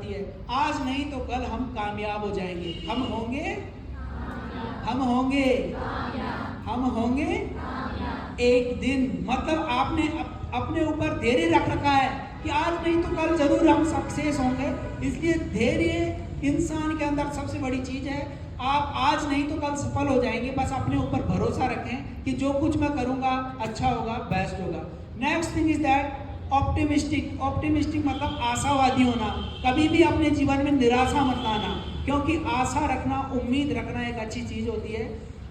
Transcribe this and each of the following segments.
आती है, आज नहीं तो कल हम कामयाब हो जाएंगे। हम होंगे हम होंगे एक दिन। मतलब आपने अपने ऊपर धैर्य रख रखा है कि आज नहीं तो कल जरूर हम सक्सेस होंगे। इसलिए धैर्य इंसान के अंदर सबसे बड़ी चीज है। आप आज नहीं तो कल सफल हो जाएंगे। बस अपने ऊपर भरोसा रखें कि जो कुछ मैं करूंगा अच्छा होगा, बेस्ट होगा। Next thing is that optimistic मतलब आशावादी होना। कभी भी अपने जीवन में निराशा मत लाना, क्योंकि आशा रखना, उम्मीद रखना एक अच्छी चीज होती है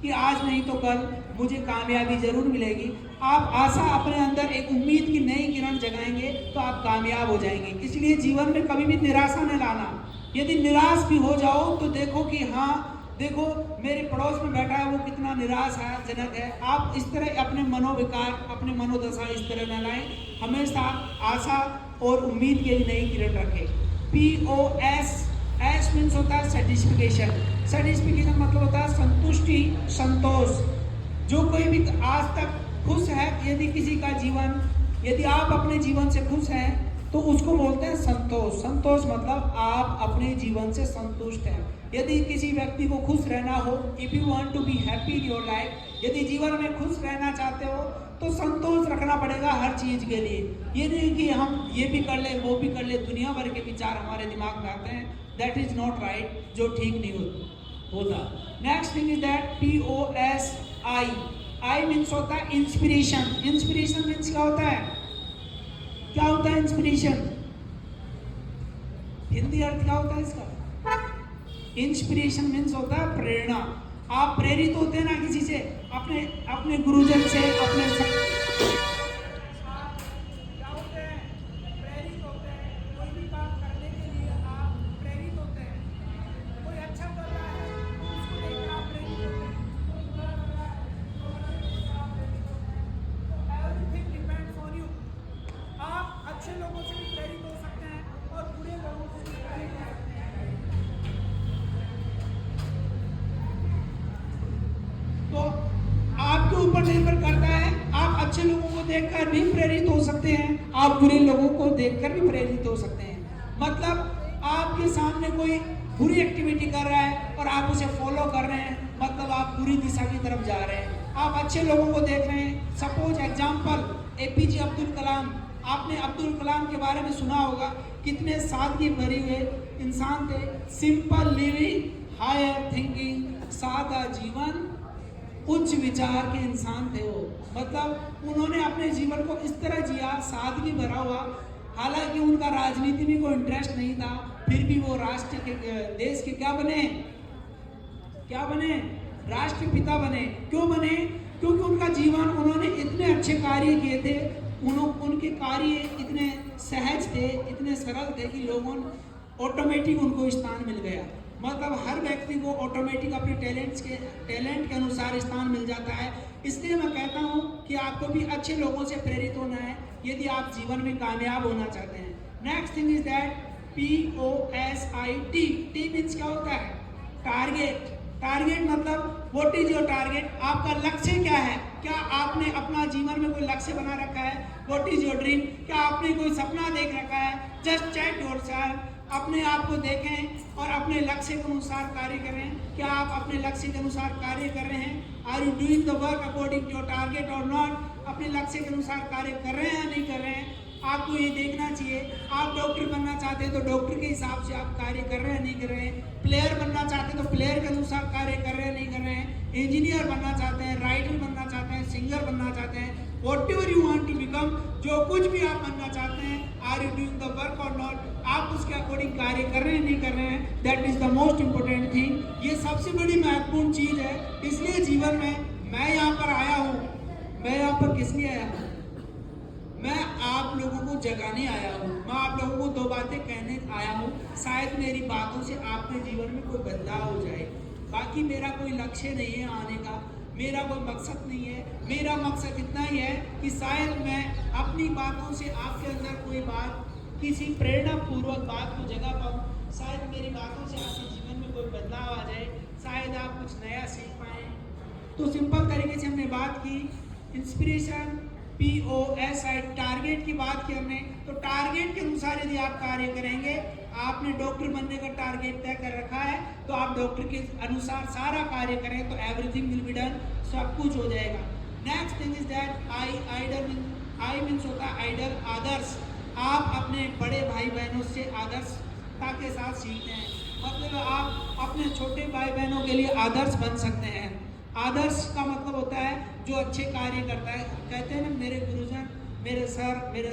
कि आज नहीं तो कल मुझे कामयाबी जरूर मिलेगी। आप आशा अपने अंदर एक उम्मीद की नई किरण जगाएंगे तो आप कामयाब हो जाएंगे। इसलिए जीवन में कभी भी निराशा न लाना। यदि निराश भी हो जाओ तो देखो कि हाँ, देखो मेरे पड़ोस में बैठा है वो कितना निराशाजनक है। आप इस तरह अपने मनोविकार, अपने मनोदशा इस तरह न लाएं। हमेशा आशा और उम्मीद के लिए नई किरण रखें। POS एस मीन्स होता है सेटिस्फिकेशन। सेटिस्फिकेशन मतलब होता है संतुष्टि, संतोष। जो कोई भी आज तक खुश है, यदि किसी का जीवन, यदि आप अपने जीवन से खुश हैं तो उसको बोलते हैं संतोष। संतोष मतलब आप अपने जीवन से संतुष्ट हैं। यदि किसी व्यक्ति को खुश रहना हो, if you want to be happy in your life, यदि जीवन में खुश रहना चाहते हो तो संतोष रखना पड़ेगा हर चीज के लिए। ये नहीं कि हम ये भी कर ले, वो भी कर ले, दुनिया भर के विचार हमारे दिमाग में आते हैं। दैट इज नॉट राइट, जो ठीक नहीं होता। Next thing is that POSI। I means होता है इंस्पिरेशन। इंस्पिरेशन मीन्स क्या होता है? क्या होता है इंस्पिरेशन? हिंदी अर्थ क्या होता है इसका? इंस्पिरेशन मीन्स होता है प्रेरणा। आप प्रेरित होते हैं ना किसी से, अपने गुरुजन से, अपने लोगों से भी प्रेरित हो सकते हैं और बुरे लोगों से भी प्रेरित हो सकते हैं। तो आपके ऊपर निर्भर करता है। आप अच्छे लोगों को देखकर भी प्रेरित हो सकते हैं, आप बुरे लोगों को देखकर भी प्रेरित हो सकते हैं। मतलब आपके सामने कोई बुरी एक्टिविटी कर रहा है और आप उसे फॉलो कर रहे हैं, मतलब आप बुरी दिशा की तरफ जा रहे हैं। आप अच्छे लोगों को देख रहे हैं। Suppose example APJ Abdul Kalam. आपने अब्दुल कलाम के बारे में सुना होगा, कितने सादगी भरे हुए इंसान थे। सिंपल लिविंग, हायर थिंकिंग, सादा जीवन, उच्च विचार के इंसान थे वो। मतलब उन्होंने अपने जीवन को इस तरह जिया, सादगी भरा हुआ। हालांकि उनका राजनीति में कोई इंटरेस्ट नहीं था, फिर भी वो राष्ट्र के, देश के क्या बने? राष्ट्रपिता बने। क्यों बने? क्योंकि उनका जीवन, उन्होंने इतने अच्छे कार्य किए थे, उनके कार्य इतने सहज थे, इतने सरल थे कि लोगों ऑटोमेटिक उनको स्थान मिल गया। मतलब हर व्यक्ति को ऑटोमेटिक अपने टैलेंट के अनुसार स्थान मिल जाता है। इसलिए मैं कहता हूँ कि आपको भी अच्छे लोगों से प्रेरित होना है यदि आप जीवन में कामयाब होना चाहते हैं। Next thing is that POSIT। T means क्या होता है? टारगेट। टारगेट मतलब व्हाट इज योर टारगेट? आपका लक्ष्य क्या है? क्या आपने अपना जीवन में कोई लक्ष्य बना रखा है? What is your dream? क्या आपने कोई सपना देख रखा है? Just check yourself. अपने आप को देखें और अपने लक्ष्य के अनुसार कार्य करें। क्या आप अपने लक्ष्य के अनुसार कार्य कर रहे हैं? Are you doing the work according to your target और नॉट? अपने लक्ष्य के अनुसार कार्य कर रहे हैं या नहीं कर रहे हैं? आपको ये देखना चाहिए। आप डॉक्टर बनना चाहते हैं तो डॉक्टर के हिसाब से आप कार्य कर रहे हैं नहीं कर रहे हैं? प्लेयर बनना चाहते हैं तो प्लेयर के अनुसार कार्य कर रहे हैं नहीं कर रहे हैं? इंजीनियर बनना चाहते हैं, राइटर बनना चाहते हैं, सिंगर बनना चाहते हैं, whatever you want to become, जो कुछ भी आप बनना चाहते हैं, are you doing the work और नॉट? आप उसके अकॉर्डिंग कार्य कर रहे हैं नहीं कर रहे हैं? That is the most important thing. ये सबसे बड़ी महत्वपूर्ण चीज है। इसलिए जीवन में मैं यहाँ पर आया हूँ। मैं यहाँ पर किस लिए आया हूँ? मैं आप लोगों को जगाने आया हूँ। मैं आप लोगों को दो बातें कहने आया हूँ। शायद मेरी बातों से आपके जीवन में कोई बदलाव हो जाए। बाकी मेरा कोई लक्ष्य नहीं है आने का, मेरा कोई मकसद नहीं है। मेरा मकसद इतना ही है कि शायद मैं अपनी बातों से आपके अंदर कोई बात, किसी प्रेरणा पूर्वक बात को जगा पाऊँ। शायद मेरी बातों से आपके जीवन में कोई बदलाव आ जाए, शायद आप कुछ नया सीख पाएँ। तो सिंपल तरीके से हमने बात की इंस्पिरेशन, POSI, टारगेट की बात की हमने। तो टारगेट के अनुसार यदि आप कार्य करेंगे आपने डॉक्टर बनने का टारगेट तय कर रखा है, तो आप डॉक्टर के अनुसार सारा कार्य करें तो एवरीथिंग विल बी डन, सब कुछ हो जाएगा। Next thing is that I means होता है आइडल, आदर्श। आप अपने बड़े भाई बहनों से आदर्शता के साथ सीखते हैं, मतलब आप अपने छोटे भाई बहनों के लिए आदर्श बन सकते हैं। आदर्श का मतलब होता है जो अच्छे कार्य करता है। कहते हैं ना, मेरे गुरुजन, मेरे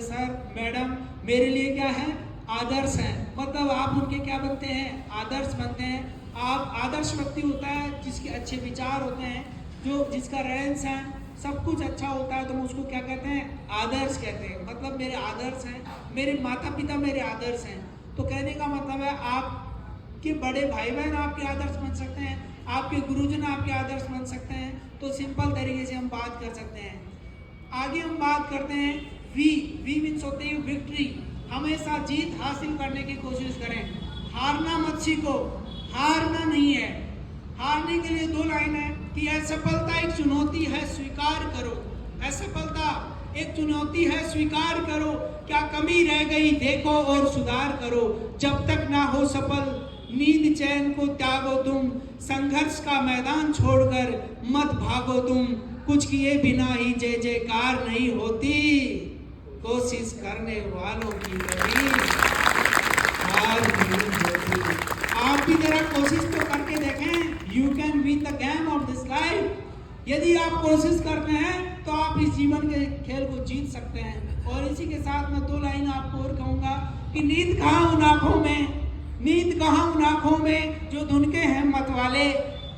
सर मैडम मेरे लिए क्या है, आदर्श हैं। मतलब आप उनके क्या बनते हैं, आदर्श बनते हैं। आप आदर्श व्यक्ति होता है जिसके अच्छे विचार होते हैं, जो जिसका रहन सहन सब कुछ अच्छा होता है, तो उसको क्या कहते हैं, आदर्श कहते हैं। मतलब मेरे आदर्श हैं, मेरे माता पिता मेरे आदर्श हैं। तो कहने का मतलब है आपके बड़े भाई बहन आपके आदर्श बन सकते हैं, आपके गुरुजन आपके आदर्श बन सकते हैं। तो सिंपल तरीके से हम बात कर सकते हैं। आगे हम बात करते हैं वी मीन्स होते हैं विक्ट्री। हमेशा जीत हासिल करने की कोशिश करें, हारना मत सीखो, हारना नहीं है। हारने के लिए 2 लाइन है कि असफलता एक चुनौती है, स्वीकार करो। असफलता एक चुनौती है, स्वीकार करो। क्या कमी रह गई देखो और सुधार करो। जब तक ना हो सफल नींद चैन को त्यागो तुम, संघर्ष का मैदान छोड़कर मत भागो तुम। कुछ किए बिना ही जय जयकार नहीं होती, कोशिश करने वालों की कभी हार नहीं होती। आप भी जरा कोशिश तो करके देखें। You can win the game of this life. यदि आप कोशिश करते हैं तो आप इस जीवन के खेल को जीत सकते हैं। और इसी के साथ मैं 2 लाइन आपको और कहूंगा कि नींद कहाँ उन आंखों में, नींद कहाँ उन आंखों में जो धुनके हैं मत वाले।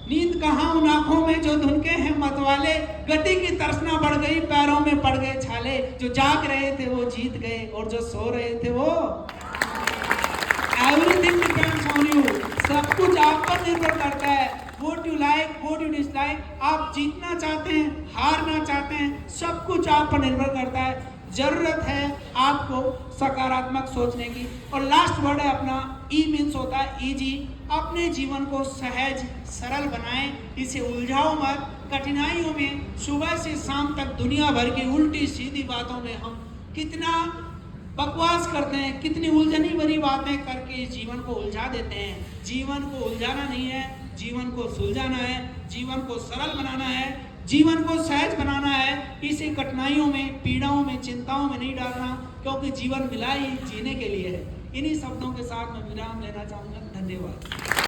नींद कहाँ उन आंखों में जो धुनके हैं मत वाले। गति की तरसना बढ़ गई, पैरों में पड़ गए छाले। जो जाग रहे थे वो जीत गए और जो सो रहे थे वो, एवरीथिंग डिपेंड्स ऑन यू। सब कुछ आप पर निर्भर करता है। What you like, what you dislike. आप जीतना चाहते हैं, हारना चाहते हैं, सब कुछ आप पर निर्भर करता है। जरूरत है आपको सकारात्मक सोचने की। और लास्ट वर्ड है अपना ई मीन्स होता है इजी। अपने जीवन को सहज सरल बनाएं, इसे उलझाओ मत। कठिनाइयों में सुबह से शाम तक दुनिया भर की उल्टी सीधी बातों में हम कितना बकवास करते हैं, कितनी उलझनी भरी बातें करके इस जीवन को उलझा देते हैं। जीवन को उलझाना नहीं है, जीवन को सुलझाना है, जीवन को सरल बनाना है, जीवन को सहज बनाना है। इसे कठिनाइयों में, पीड़ाओं में, चिंताओं में नहीं डालना, क्योंकि जीवन मिला ही जीने के लिए है। इन्हीं शब्दों के साथ मैं विराम लेना चाहूँगा। धन्यवाद।